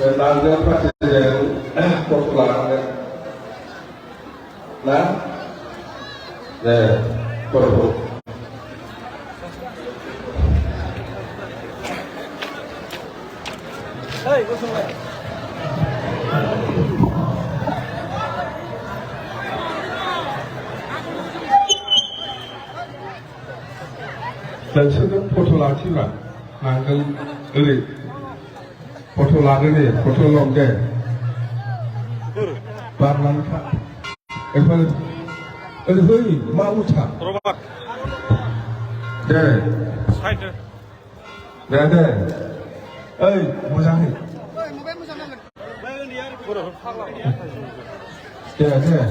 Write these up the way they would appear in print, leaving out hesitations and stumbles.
Nanggal presiden populer, nah, perlu. Hey, dan sedang foto lagi lah, nanggal eri. Foto lagi ni, foto longge. Barang apa? Hei, mau tak? Robot. Deh. Side. Deh. Hei, macam ni. Deh.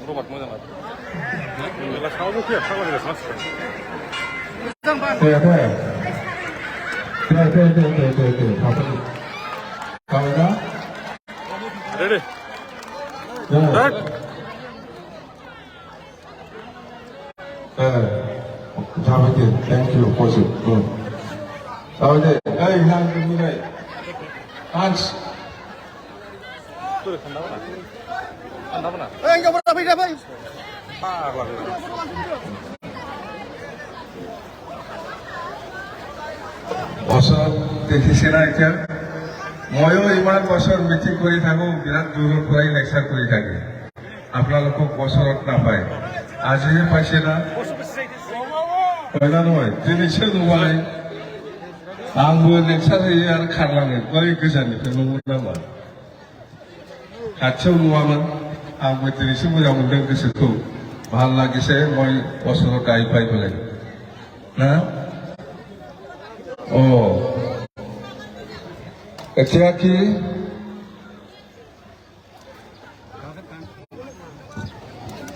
Robot macam mana? Lepas kau tu siapa? Kau ada lepas. Deh. Apa ni? Kau dah? Ready. Dah. Thank you for it. Tahu deh. Hey, yang ini deh. Hans. Tu anda mana? Anda mana? Enggak pernah pindah, Bang. Ah, lagi. বছর দেখিছে না এতিয়া ময়ো ইমান বছর meeting কৰি থাকো বিৰাট দূৰৰ পৰাই লেকচাৰ কৰি থাকে আপোনালোকক বছৰত নাপায় আজিহে পাইছে না হয় না নহয় দিনैसो नुबाय आंबो लेक्सार होयो आरो खारलाङो बै गोजाननिफ्राय नंगौ नामा खाथियाव नुवामोन आंबो दिनैसो मोजां मोनदों गोसोखौ ভাল লাগিছে মই বছৰত আহি পাই পেলাই না এতিয়া কি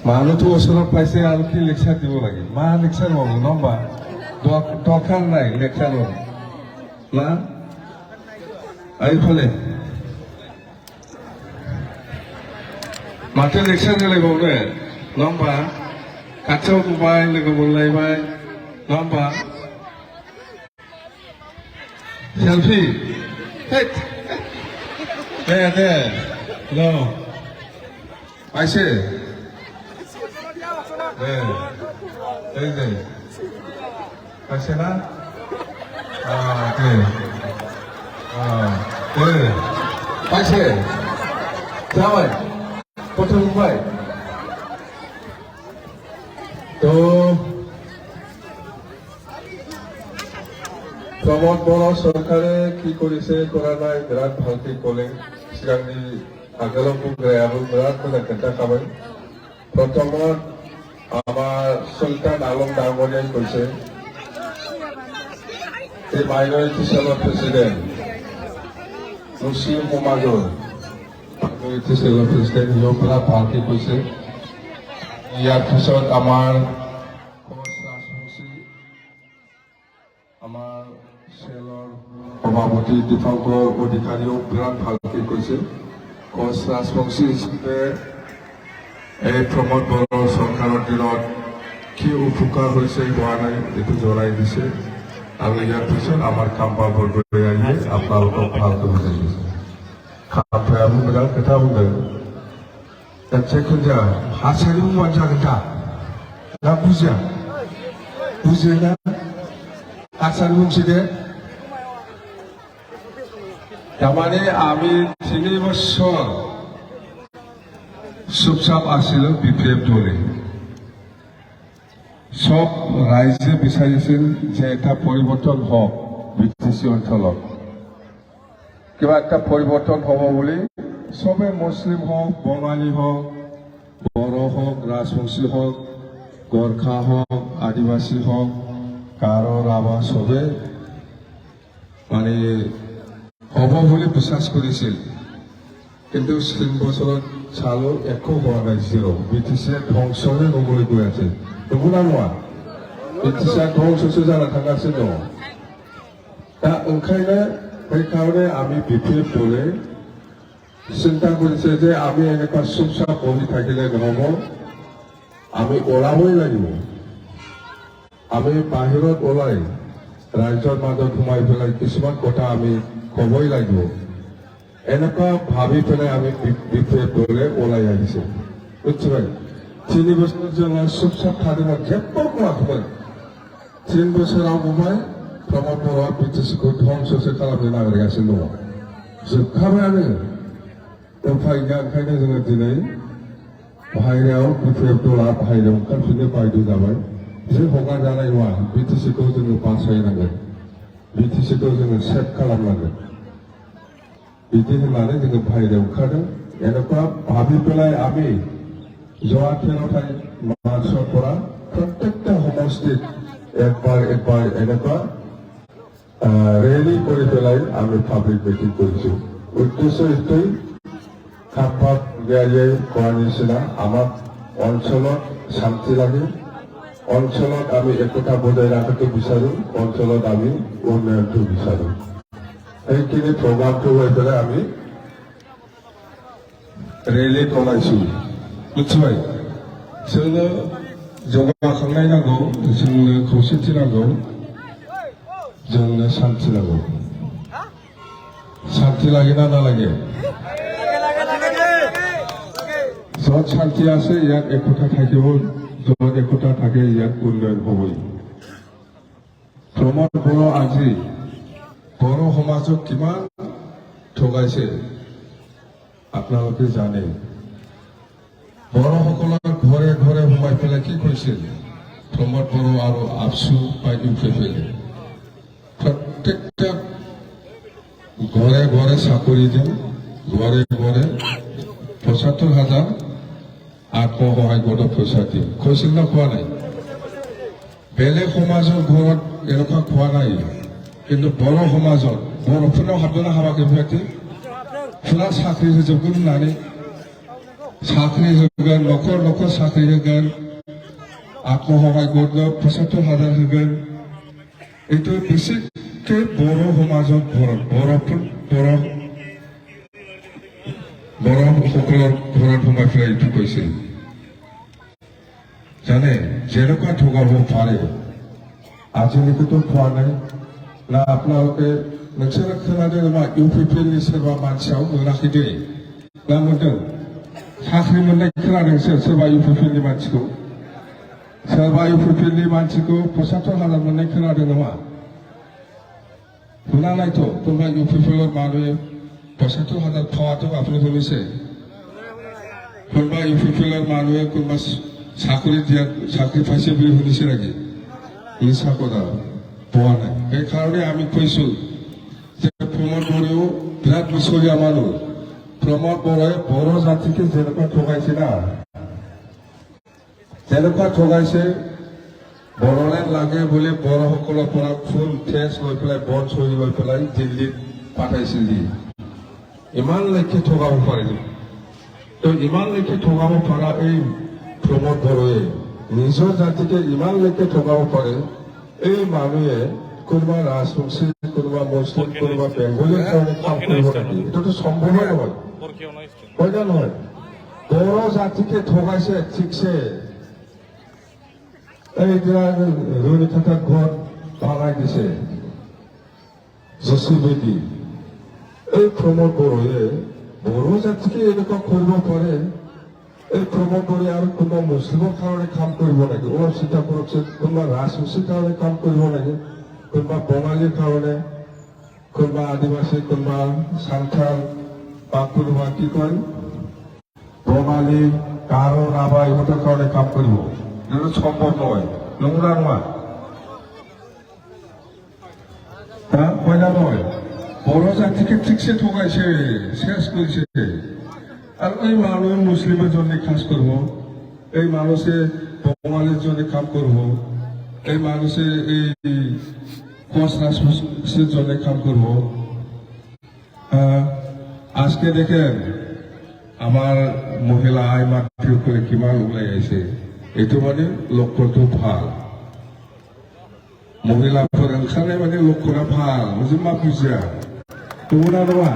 মানুহটো ওচৰত পাইছে আৰু কি লেকচাৰ দিব লাগে মা লেকচাৰ হ'ব নবা দৰকাৰ নাই লেকচাৰ হ'ব না এইফালে माथो लेक्सार होलायबावनो नङा होमबा खाथियाव नुबाय लोगो मोनलायबाय नङा होमबा सेल्फि दे हेलौ पाइसे दे पाइसे ना दे पाइसे जाबाय फोटो नुबाय तो प्रमोद बर' सरकारे কি কৰিছে কৰা নাই বিৰাট ভালকে ক'লে সিগাंनि आगोलाव बुंग्रायाबो बिराद मोजां खोन्थाखाबाय प्रथमत আমাৰ सुल्तान आलम डांगरियाय কৈছে এই মাইনৰিটি সেলৰ প্ৰেসিডেন্ট মুসলিম সমাজৰ মাইনৰিটি সেলৰ প্ৰেসিডেন্ট ইয়পৰা ভালকে কৈছে ইয়াৰ পিছত আমাৰ আমাৰ সেলৰ সভাপতি দীপঙ্কৰ অধিকাৰীও বিৰাট ভালকে কৈছে কোচ ৰাজবংশী হিচাপে এই প্ৰমোদ বড়ো চৰকাৰৰ দিনত কি উপকাৰ হৈছে হোৱা নাই এইটো জনাই দিছে আৰু ইয়াৰ পিছত আমাৰ কাম্পা বৰগোহাঞিয়ে আপোনালোকক ভালকৈ বুজাই দিছে खामफ्रायाबो बिराद खोथा बुंदों दा जेखुनजाया हासारि बुंबानो जागोन दा बुजिया ना हासारि बुंसै दे তারমানে আমি 3 বছর চুপচাপ আছিলো বিপিএফ দলে সব রাইজে বিচাৰিছিল যে এটা পৰিৱৰ্তন হওক বিটিসি অঞ্চলত কিবা একটা পৰিৱৰ্তন হ'ব বুলি সবে মুসলিম হোক বঙালী হোক বড়ো হোক রাজবংশী হোক গোর্খা হোক আদিবাসী হোক কাৰো ৰাভা সবে মানে হ'ব বুলি বিশ্বাস কৰিছিল কিন্তু 3 বছৰত চালো একো হোৱা নাই জিৰ' বিটিসিয়ে ধ্বংসহে হ'বলৈ গৈ আছে নগুনা নোৱা বিটিসিয়া ধ্বংসसो जाना थांगासिनो दङ दा ओंखायनो সেইকাৰণে আমি বিপিএফ দলে চিন্তা কৰিছে যে আমি এনেকুৱা চুপচাপ বহি থাকিলে নহ'ব আমি ওলাবই লাগিব আমি বাহিৰত ওলাই ৰাইজৰ মাজত সোমাই পেলাই কিছুমান কথা আমি ক'বই লাগিব এনেকুৱা ভাবি পেলাই আমি বিপদলৈ ওলাই আহিছে বুঝতে 3 বছর जोङो सुख-साख थादोंमोन जेबो बुङाखैमोन 3 बोसोराव बुंबाय प्रमद बर'आ बिटिसिखौ ध्वंससो खालामनो नागिरगासिनो दङ जोबखाबायानो उफाय गैया ओंखायनो जोङो दिनै बाहेरायाव बिपिएफ दला बाहेरायाव ओंखारफिननो बायद' जाबाय जों हगारजानाय नङा बिटिसिखौ जोङो बासायनांगोन बिटिसिखौ जोङो सेभ खालामनांगोन बिदि होननानै जोङो बाहेरायाव ओंखारदों এনেকুৱা ভাবি পেলাই আমি যোৱা 13 তাৰিখ মাৰ্চৰ পৰা প্ৰত্যেকটা সমষ্টিত একবাৰ এনেকুৱা ৰেলী কৰি পেলাই আমি পাব্লিক মিটিং কৰিছো উদ্দেশ্য এইটোই খাপ গেৰিয়ে কোৱাৰ নিচিনা আমাক অঞ্চলত শান্তি লাগে অঞ্চলত আমি একতা বজাই ৰাখিব বিচাৰো অঞ্চলত আমি উন্নয়নটো বিচাৰো এইখিনি প্ৰগ্ৰামটো লৈ পেলাই আমি ৰেলী চলাইছো मिथिबाय जोंनो जौगाखांनाय नांगौ जोंनो खौसेथि नांगौ जोंनो शांति नांगौ शांति লাগে না নালাগে য'ত শান্তি আছে ইয়াত একতা থাকিব য'ত একতা থাকে ইয়াত উন্নয়ন হ'বই প্ৰমোদ বড়ো আজি বড়ো সমাজক কিমান ঠগাইছে আপোনালোকে জানে বড়োসকলৰ ঘৰে ঘৰে সোমাই পেলাই কি কৰিছিল প্ৰমোদ বড়ো আৰু আবসু বা ইউপিএফে প্ৰত্যেকটা ঘৰে ঘৰে চাকৰি দিম ঘৰে ঘৰে ৭৫,০০০ আত্মসহায়ক গোটত পইচা দিম কৈছিল না কোৱা নাই বেলেগ সমাজৰ ঘৰত এনেকুৱা খোৱা নাই কিন্তু বড়ো সমাজত বড়োফोरनाव हाबदोंना हाबाखै बेबायदि फुरा साख्रि होजोबगोन होननानै साख्रि होगोन न'खर न'खर साख्रि होगोन आत्मसहायक गोटनो ৭৫,০০০ होगोन এইটো बेसिकके बर' समाजत बर'সকলৰ ঘৰত সোমাই পেলাই এইটো কৈছিল জানে যেনেকুৱা ঠগাব পাৰে আজিলৈকেতো খোৱা নাই না আপোনালোকে नोंसोर खोनादों नामा इउपिपिएलनि सोरबा मानसियाव मोनाखै दे ना मोनदों साख्रि मोननाय खोनादोंसो सोरबा इउपिपिएलनि मानसिखौ सोरबा इउपिपिएलनि मानसिखौ ৭৫,০০০ मोननाय खोनादों नामा শুনা নাই তো তোমরা ইউপিপিএলৰ মানুহে ৭৫,০০০ পাওয়াতো আপুনি শুনিছে কোনোবা ইউপিপিএলৰ মানুহে কোনোবা চাকৰি পাইছে বুলি শুনিছে নেকি মিছা কথা পোৱা নাই সেইকাৰণে আমি কৈছো प्रमोद बड़ो बिराद मिसरिया मानुह प्रमोद बड़ोए बर' जातिके जेनेका ठगाइছে ना जेनेका ठगाइছে बड़ोलेण्ड लागे बोले बर'সকলৰ পৰা ফুল ঠেচ লৈ পেলাই বন চৰি লৈ পেলাই দিল্লীত পাঠাইছিল ইমান লেখি ঠগাব পাৰিছিল তো ইমান লেখি ঠগাব পৰা এই प्रमोद बड़ोए নিজৰ জাতিকে ইমান লেখি ঠগাব পাৰে এই মানুহে কোনোবা ৰাজবংশী কোনোবা মুছলিম কোনোবা বেংগলীৰ কাৰণে কাম কৰিব নেকি এইটোতো সম্ভৱেই নহয় হয় না নহয় বড়ো জাতিকে ঠগাইছে ঠিকছে এইটা ৰুণিখাতাৰ ঘৰ ভাঙাই দিছে জেচিবি এই প্ৰমোদ বড়োৱে বড়ো জাতিকে এনেকুৱা কৰিব পাৰে এই প্ৰমোদ বড়োৱে আৰু কোনোবা মুছলিমৰ কাৰণে কাম কৰিব নেকি অলপ চিন্তা কৰকচোন কোনোবা ৰাজবংশীৰ কাৰণে কাম কৰিব নেকি কোনোবা বঙালীৰ কাৰণে কোনোবা আদিবাসী কোনোবা সান্থাল বা কোনোবা কি কয় বঙালী কাৰো ৰাভা ইহঁতৰ কাৰণে কাম কৰিব এইটো সম্ভৱ নহয় নমুনা নহয় হয় না নহয় বড়ো জাতিকে ঠিকছে ঠগাইছে শেষ কৰিছে আৰু এই মানুহে মুছলিমৰ জন্য কাজ কৰিব এই মানুহে বঙালীৰ জন্য কাম কৰিব এই মানুষের এই কোচ রাজবংশীর জন্য কাম করব আজকে দেখেন আমার মহিলা আই মাতৃ করে কিমান ওলাই আছে এইটো মানে লক্ষণটো ভাল মহিলাফোর ওখানে মানে লক্ষণা ভাল বুঝি মা বুঝিয়া তোমরা নবা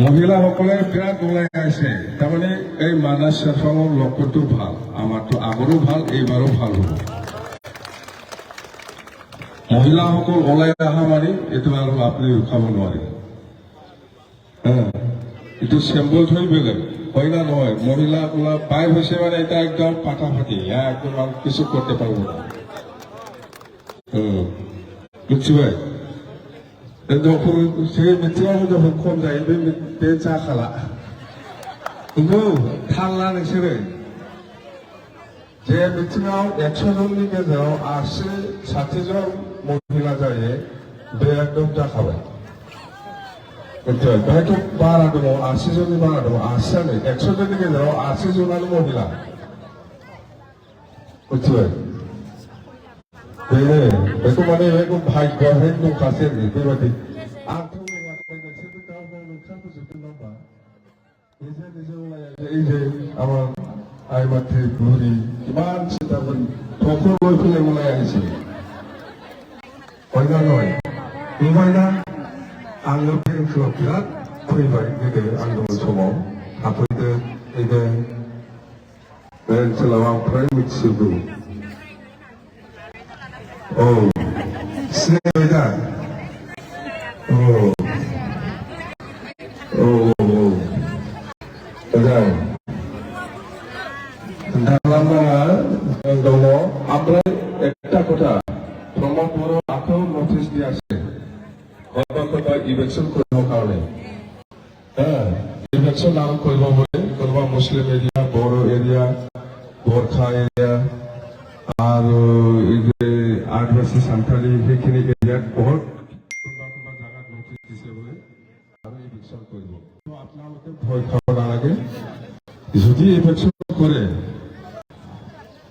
মহিলাসকলে বিৰাট ওলাই আছে তাৰমানে এই মানাস চেৰফাঙৰ লক্ষণটো ভাল আমাৰতো আগৰো ভাল এইবাৰো ভাল হ'ব মহিলাসকল ওলাই অহা মানে এইটো আৰু আপুনি ৰখাব নোৱাৰে এইটো চেম্বল থৈ বেলেগ হয় না নহয় মহিলাগুলা পাই হৈছে মানে এটা একদম ফাটাফাটি একদম আর কিছু করতে পারবো না বুঝছি ভাই যখন সে মিটিংआव যখন खम जायो बे जाखाला কিন্তু थारला नोंसोरो जे मिटिंआव 100 जननि गेजेराव 60 जन महिला जायो बे एकदम जाखाबाय बेहायथ' बारा दङ 80 जननि बारा दङ 80आनो 100 जननि गेजेराव 80 जनानो महिला मिथिबाय बेनो बेखौ माने एकदम भाग्यआवहाय दंखासै आरो बेबायदि आंथ' नङाखै नोंसोरबो गाव गाव नोंथांफोरजोबदों नङा होमबा নিজে নিজে ওলাই এই যে আমার আই মাতৃ বুঢ়ী কিমান চিন্তাবোৰ থোকো লৈ পেলাই ওলাই আহিছে হয় না নহয় नुबाय ना आङो बे ओनसोलाव बिराद फैबाय गोदो आं दङ समाव हाबफैदों फैदों बे ओनसोलाव आं फ्राय मिथिजोबगौ औ सिनायबाय दा औ औ मोजां खोन्थालांनाङा दङ ओमफ्राय একটা কথা প্রমোদ বড় আকেও নোটিশ দিয়ে আসে কোনোবা ইলেকশন কৰিব কাৰণে ইলেকশন আৰু কৰিব বলে কোনোবা মুসলিম এৰিয়া বড় এৰিয়া গোৰ্খা এৰিয়া আৰু এই যে আদিবাসী সান্থালি সেইখিনি এৰিয়াত বহুত কোনোবা জাগাত নোটিশ দিছে বলে আৰু ইলেকশন কৰিব আপোনালোকে ভয় খাব নালাগে যদি ইলেকশন কৰে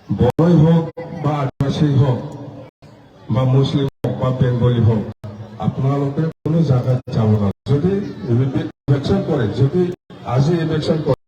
বড়ই হোক বা আদিবাসী হোক বা মুসলিম হোক বা বেঙ্গলি হোক আপোনালোকে কোনো জায়গাত যাব না যদি ইলেকশন করে যদি আজি ইলেকশন করে